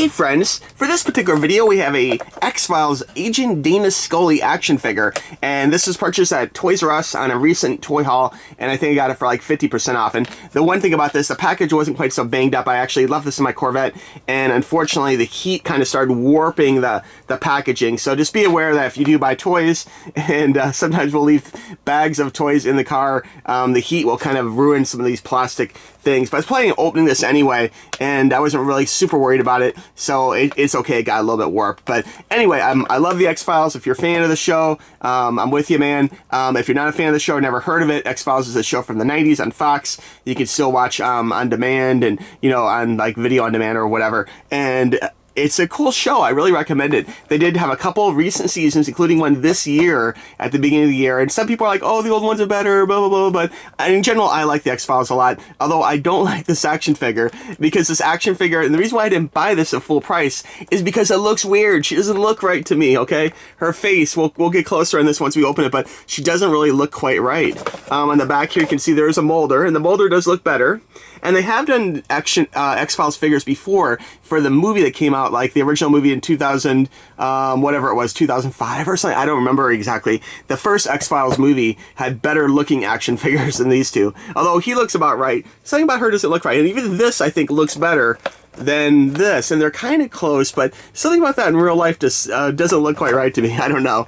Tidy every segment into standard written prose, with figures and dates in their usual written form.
Hey friends, for this particular video we have a X-Files Agent Dana Scully action figure, and this was purchased at Toys R Us on a recent toy haul, and I think I got it for like 50% off. And the one thing about this, the package wasn't quite so banged up. I actually left this in my Corvette, and unfortunately the heat kind of started warping the packaging. So just be aware that if you do buy toys, and sometimes we'll leave bags of toys in the car, the heat will kind of ruin some of these plastic things. But I was planning on opening this anyway, and I wasn't really super worried about it, so it's okay. It got a little bit warped. But anyway, I love the X-Files. If you're a fan of the show, I'm with you, man. If you're not a fan of the show, never heard of it, X-Files is a show from the 90s on Fox. You can still watch on demand, and on like video on demand or whatever. And it's a cool show. I really recommend it. They did have a couple of recent seasons, including one this year at the beginning of the year. And some people are like, oh, the old ones are better, blah, blah, blah. But in general, I like the X-Files a lot. Although I don't like this action figure, because this action figure, and the reason why I didn't buy this at full price is because it looks weird. She doesn't look right to me, okay? Her face, we'll get closer on this once we open it, but she doesn't really look quite right. On the back here, you can see there is a molder, and the molder does look better. And they have done X-Files figures before for the movie that came out, like the original movie in 2000, whatever it was, 2005 or something. I don't remember exactly. The first X-Files movie had better looking action figures than these two. Although he looks about right. Something about her doesn't look right. And even this, I think, looks better than this, and they're kind of close, but something about that in real life just doesn't look quite right to me. I don't know.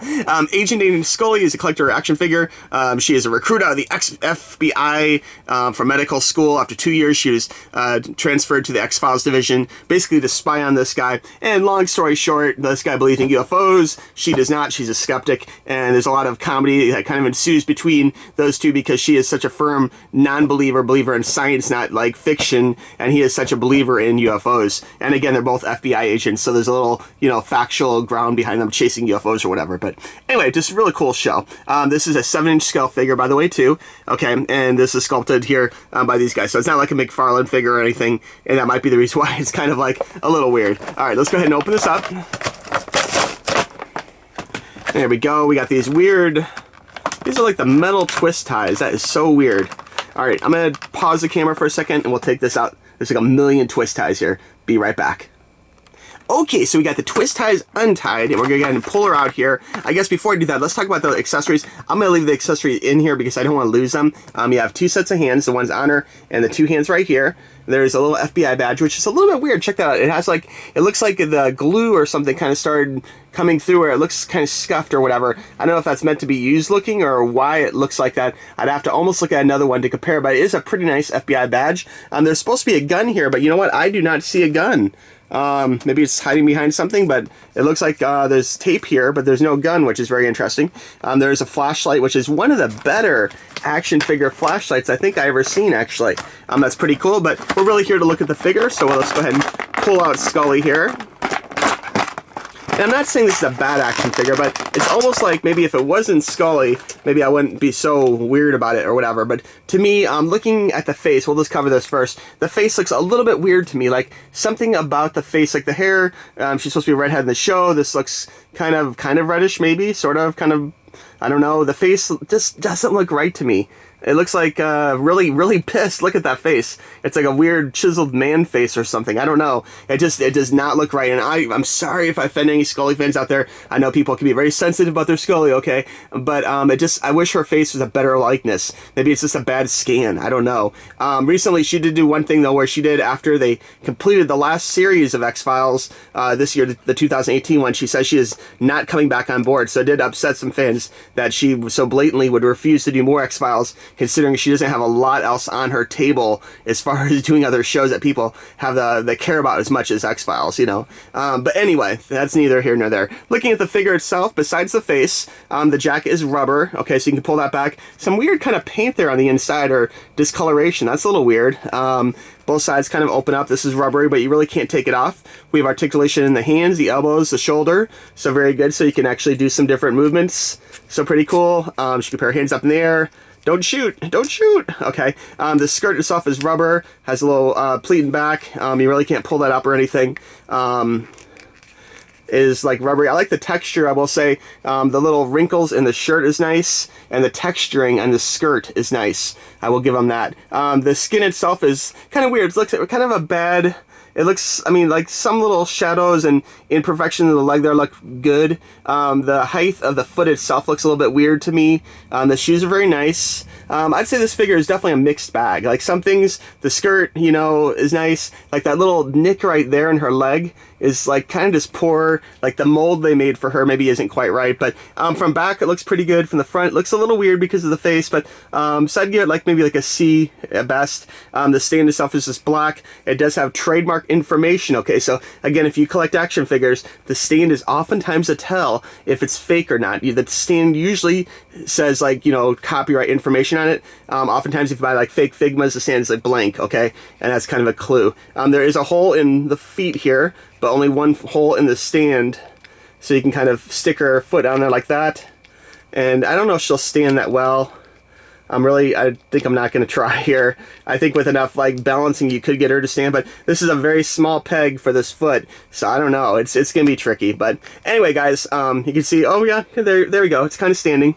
Agent Dana Scully is a collector action figure. She is a recruit out of the FBI from medical school. After 2 years, she was transferred to the X-Files division, basically to spy on this guy. And long story short, this guy believes in UFOs. She does not. She's a skeptic, and there's a lot of comedy that kind of ensues between those two because she is such a firm non-believer, believer in science, not like fiction, and he is such a believer in UFOs. And again, they're both FBI agents, so there's a little, factual ground behind them chasing UFOs or whatever. But anyway, just a really cool show. This is a 7-inch scale figure, by the way, too. Okay, and this is sculpted here by these guys. So it's not like a McFarlane figure or anything, and that might be the reason why it's kind of like a little weird. All right, let's go ahead and open this up. There we go. We got these weird, these are like the metal twist ties. That is so weird. All right, I'm going to pause the camera for a second, and we'll take this out. There's like a million twist ties here. Be right back. Okay, so we got the twist ties untied, and we're going to go ahead and pull her out here. I guess before I do that, let's talk about the accessories. I'm going to leave the accessories in here because I don't want to lose them. You have 2 sets of hands, the ones on her and the 2 hands right here. There's a little FBI badge, which is a little bit weird. Check that out. It has like, it looks like the glue or something kind of started coming through, or it looks kind of scuffed or whatever. I don't know if that's meant to be used looking or why it looks like that. I'd have to almost look at another one to compare, but it is a pretty nice FBI badge. There's supposed to be a gun here, but you know what? I do not see a gun. Maybe it's hiding behind something, but it looks like there's tape here, but there's no gun, which is very interesting. There's a flashlight, which is one of the better action figure flashlights I think I ever seen, actually. That's pretty cool, but we're really here to look at the figure, so let's go ahead and pull out Scully here. And I'm not saying this is a bad action figure, but it's almost like maybe if it wasn't Scully, maybe I wouldn't be so weird about it or whatever. But to me, looking at the face, we'll just cover this first. The face looks a little bit weird to me, like something about the face, like the hair. She's supposed to be a redhead in the show. This looks kind of reddish, maybe, sort of, kind of, I don't know. The face just doesn't look right to me. It looks like really, really pissed. Look at that face. It's like a weird chiseled man face or something. I don't know. It does not look right. And I'm sorry if I offend any Scully fans out there. I know people can be very sensitive about their Scully, okay? But I wish her face was a better likeness. Maybe it's just a bad scan. I don't know. Recently, she did do one thing, though, where she did, after they completed the last series of X-Files this year, the 2018 one, she says she is not coming back on board. So it did upset some fans that she so blatantly would refuse to do more X-Files, considering she doesn't have a lot else on her table as far as doing other shows that people have they care about as much as X-Files, But anyway, that's neither here nor there. Looking at the figure itself, besides the face, the jacket is rubber. Okay, so you can pull that back. Some weird kind of paint there on the inside, or discoloration. That's a little weird. Both sides kind of open up. This is rubbery, but you really can't take it off. We have articulation in the hands, the elbows, the shoulder. So very good. So you can actually do some different movements. So pretty cool. She can pair her hands up in the air. Don't shoot! Don't shoot! Okay. The skirt itself is rubber. Has a little pleat in back. You really can't pull that up or anything. Is like rubbery. I like the texture, I will say. The little wrinkles in the shirt is nice, and the texturing on the skirt is nice. I will give them that. The skin itself is kind of weird. It looks like kind of a bad It looks, I mean, like some little shadows and imperfections of the leg there look good. The height of the foot itself looks a little bit weird to me. The shoes are very nice. I'd say this figure is definitely a mixed bag. Like some things, the skirt, you know, is nice. Like that little nick right there in her leg is like kind of just poor. Like the mold they made for her maybe isn't quite right. But from back, it looks pretty good. From the front, it looks a little weird because of the face. But so I'd give it like maybe like a C at best. The stand itself is just black. It does have trademark information. Okay, so again, if you collect action figures, the stand is oftentimes a tell if it's fake or not. The stand usually says like, you know, copyright information on it. Oftentimes if you buy like fake Figmas, the stand is like blank, okay? And that's kind of a clue. There is a hole in the feet here, but only one hole in the stand. So you can kind of stick her foot on there like that. And I don't know if she'll stand that well. I think I'm not going to try here. I think with enough like balancing you could get her to stand, but this is a very small peg for this foot, so I don't know. It's going to be tricky. But anyway, guys, you can see, oh yeah, there we go. It's kind of standing.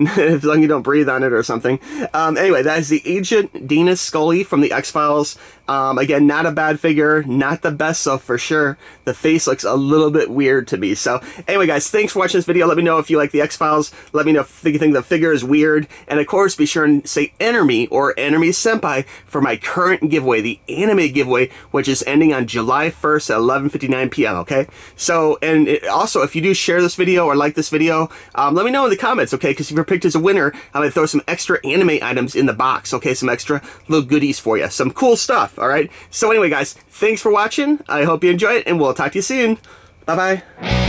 As long as you don't breathe on it or something. Anyway, that is the Agent Dina Scully from the X-Files. Again, not a bad figure, not the best, so for sure. The face looks a little bit weird to me. So anyway, guys, thanks for watching this video. Let me know if you like the X-Files. Let me know if you think the figure is weird. And of course, be sure and say enter me or enter me senpai for my current giveaway, the anime giveaway, which is ending on July 1st at 11:59 p.m., okay? So, and also, if you do share this video or like this video, let me know in the comments, okay? Because if you're picked as a winner, I'm going to throw some extra anime items in the box, okay? Some extra little goodies for you. Some cool stuff, all right? So anyway, guys, thanks for watching. I hope you enjoy it, and we'll talk to you soon. Bye-bye.